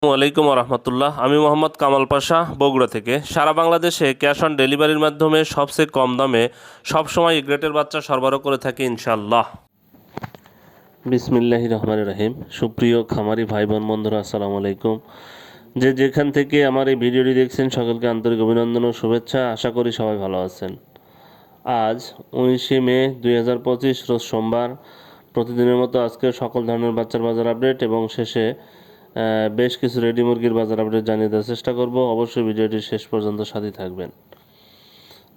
আসসালামু আলাইকুম রহমতুল্লাহ। আমি মোহাম্মদ কামাল পাশা, বগুড়া থেকে। সারা বাংলাদেশে ক্যাশ অন ডেলিভারির মাধ্যমে সবচেয়ে কম দামে সবসময় এ গ্রেডের বাচ্চা সরবরাহ করে থাকি ইনশাল্লাহ। বিসমিল্লাহির রহমানির রহিম। সুপ্রিয় খামারি ভাই বোন বন্ধুরা, আসসালামু আলাইকুম। যে যেখান থেকে আমার এই ভিডিওটি দেখছেন সকলকে আন্তরিক অভিনন্দন ও শুভেচ্ছা। আশা করি সবাই ভালো আছেন। আজ 19শে মে 2025 রোজ সোমবার। প্রতিদিনের মতো আজকে সকল ধরনের বাচ্চার বাজার আপডেট এবং শেষে বেশ কিছু রেডি মুরগির বাজার আপডেট জানিয়ে দেওয়ার চেষ্টা করব। অবশ্যই ভিডিওটি শেষ পর্যন্ত সাথে থাকবেন।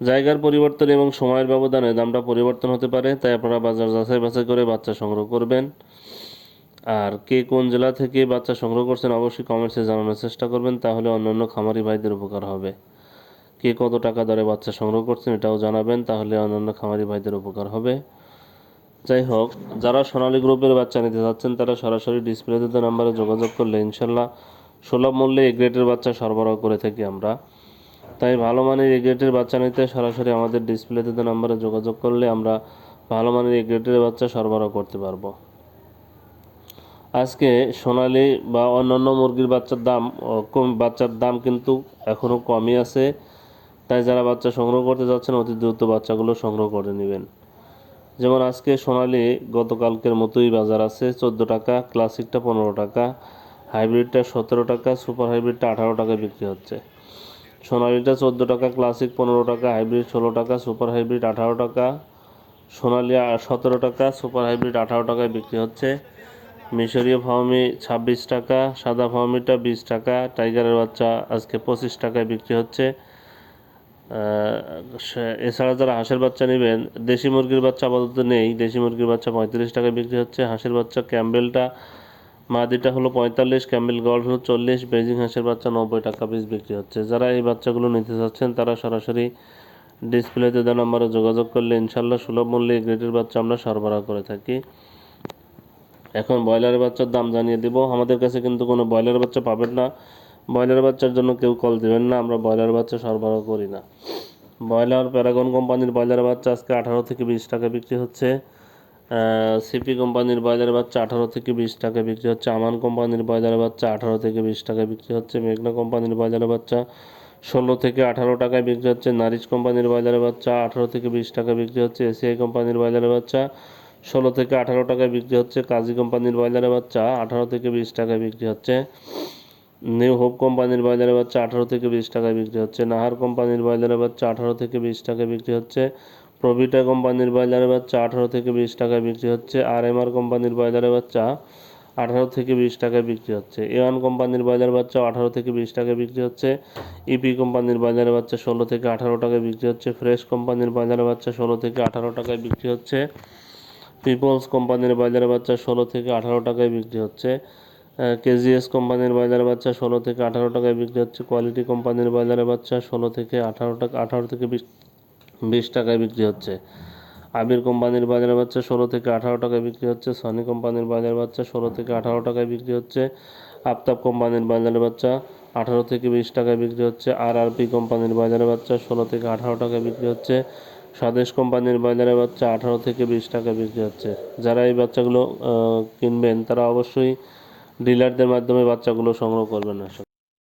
জায়গার পরিবর্তন এবং সময়ের ব্যবধানে দামটা পরিবর্তন হতে পারে, তাই আপনারা বাজার যাচাই বাছাই করে বাচ্চা সংগ্রহ করবেন। আর কে কোন জেলা থেকে বাচ্চা সংগ্রহ করছেন অবশ্যই কমেন্টসে জানানোর চেষ্টা করবেন, তাহলে অন্যান্য খামারি ভাইদের উপকার হবে। কে কত টাকা দরে বাচ্চা সংগ্রহ করছেন এটাও জানাবেন, তাহলে অন্যান্য খামারি ভাইদের উপকার হবে। যাই হোক, যারা সোনালী গ্রুপের বাচ্চা নিতে যাচ্ছেন তারা সরাসরি ডিসপ্লেতে দেওয়া নাম্বারে যোগাযোগ করলে ইনশাল্লাহ সুলভ মূল্যে এ গ্রেডের বাচ্চা সরবরাহ করে থাকি আমরা। তাই ভালো মানের এ গ্রেডের বাচ্চা নিতে সরাসরি আমাদের ডিসপ্লেতে দেওয়া নাম্বারে যোগাযোগ করলে আমরা ভালো মানের এ গ্রেডের বাচ্চা সরবরাহ করতে পারবো। আজকে সোনালী বা অন্যান্য মুরগির বাচ্চার দাম কিন্তু এখনও কমই আছে। তাই যারা বাচ্চা সংগ্রহ করতে যাচ্ছেন অতি দ্রুত বাচ্চাগুলো সংগ্রহ করে নেবেন। যেমন আজকে সোনালী গতকালকের মতোই বাজার আছে 14 টাকা, ক্লাসিকটা 15 টাকা, হাইব্রিডটা 17 টাকা, সুপার হাইব্রিডটা 18 টাকায় বিক্রি হচ্ছে। সোনালীটা 14 টাকা, ক্লাসিক 15 টাকা, হাইব্রিড 16 টাকা, সুপার হাইব্রিড 18 টাকা, সোনালী 17 টাকা, সুপার হাইব্রিড 18 টাকায় বিক্রি হচ্ছে। মিশরীয় ফার্মি 26 টাকা, সাদা ফার্মিটা 20 টাকা, টাইগারের বাচ্চা আজকে 25 টাকায় বিক্রি হচ্ছে। এছাড়া যারা হাঁসের বাচ্চা নেবেন, দেশি মুরগির বাচ্চা আপাতত নেই। দেশি মুরগির বাচ্চা 35 টাকায় বিক্রি হচ্ছে। হাঁসের বাচ্চা ক্যাম্বেলটা মাদিটা হলো 45, ক্যাম্বেল গল্ড হলো 40, বেজিং হাঁসের বাচ্চা 90 টাকা পিস বিক্রি হচ্ছে। যারা এই বাচ্চাগুলো নিতে চাচ্ছেন তারা সরাসরি ডিসপ্লেতে দেওয়া নাম্বারে যোগাযোগ করলে ইনশাল্লাহ সুলভ মূল্যে এই গ্রেডের বাচ্চা আমরা সরবরাহ করে থাকি। এখন ব্রয়লারের বাচ্চার দাম জানিয়ে দেব। আমাদের কাছে কিন্তু কোনো ব্রয়লার বাচ্চা পাবেন না। ব্রয়লার বাচ্চার জন্য কেউ কল দেবেন না, আমরা ব্রয়লার বাচ্চা সরবরাহ করি না। ব্রয়লার প্যারাগন কোম্পানির ব্রয়লার বাচ্চা আজকে 18 থেকে 20 টাকা বিক্রি হচ্ছে। সিপি কোম্পানির ব্রয়লার বাচ্চা 18 থেকে 20 টাকা বিক্রি হচ্ছে। আমান কোম্পানির ব্রয়লার বাচ্চা 18 থেকে 20 টাকা বিক্রি হচ্ছে। মেঘনা কোম্পানির ব্রয়লার বাচ্চা 16 থেকে 18 টাকায় বিক্রি হচ্ছে। নারিশ কোম্পানির ব্রয়লার বাচ্চা 18 থেকে 20 টাকা বিক্রি হচ্ছে। এসিআই কোম্পানির ব্রয়লার বাচ্চা 16 থেকে 18 টাকায় বিক্রি হচ্ছে। কাজী কোম্পানির ব্রয়লার বাচ্চা 18 থেকে 20 টাকায় বিক্রি হচ্ছে। নিউ হোপ কোম্পানির ব্রয়লারের বাচ্চা 18 থেকে 20 টাকায় বিক্রি হচ্ছে। নাহার কোম্পানির ব্রয়লারের বাচ্চা 18 থেকে 20 টাকায় বিক্রি হচ্ছে। প্রভিটা কোম্পানির ব্রয়লারের বাচ্চা 18 থেকে 20 টাকায় বিক্রি হচ্ছে। আরএমআর কোম্পানির ব্রয়লারের বাচ্চা 18 থেকে 20 টাকায় বিক্রি হচ্ছে। এওয়ান কোম্পানির ব্রয়লার বাচ্চা 18 থেকে 20 টাকায় বিক্রি হচ্ছে। ইপি কোম্পানির ব্রয়লারের বাচ্চা 16 থেকে 18 টাকায় বিক্রি হচ্ছে। ফ্রেশ কোম্পানির ব্রয়লারের বাচ্চা 16 থেকে 18 টাকায় বিক্রি হচ্ছে। পিপলস কোম্পানির ব্রয়লারের বাচ্চা 16 থেকে 18 টাকায় বিক্রি হচ্ছে। কেজিএস কোম্পানির ব্রয়লারের বাচ্চা 16 থেকে 18 টাকায় বিক্রি হচ্ছে। কোয়ালিটি কোম্পানির ব্রয়লারের বাচ্চা 16 থেকে 18 টাকা, 18 থেকে 20 টাকায় বিক্রি হচ্ছে। আবির কোম্পানির ব্রয়লারের বাচ্চা 16 থেকে 18 টাকায় বিক্রি হচ্ছে। সনি কোম্পানির ব্রয়লারের বাচ্চা 16 থেকে 18 টাকায় বিক্রি হচ্ছে। আফতাব কোম্পানির ব্রয়লারের বাচ্চা 18 থেকে 20 টাকায় বিক্রি হচ্ছে। আরআরপি কোম্পানির ব্রয়লারের বাচ্চা 16 থেকে 18 টাকায় বিক্রি হচ্ছে। স্বদেশ কোম্পানির ব্রয়লারের বাচ্চা 18 থেকে 20 টাকায় বিক্রি হচ্ছে। যারা এই বাচ্চাগুলো কিনবেন তারা অবশ্যই ডিলারদের মাধ্যমে বাচ্চাগুলো সংগ্রহ করবেন। আসলে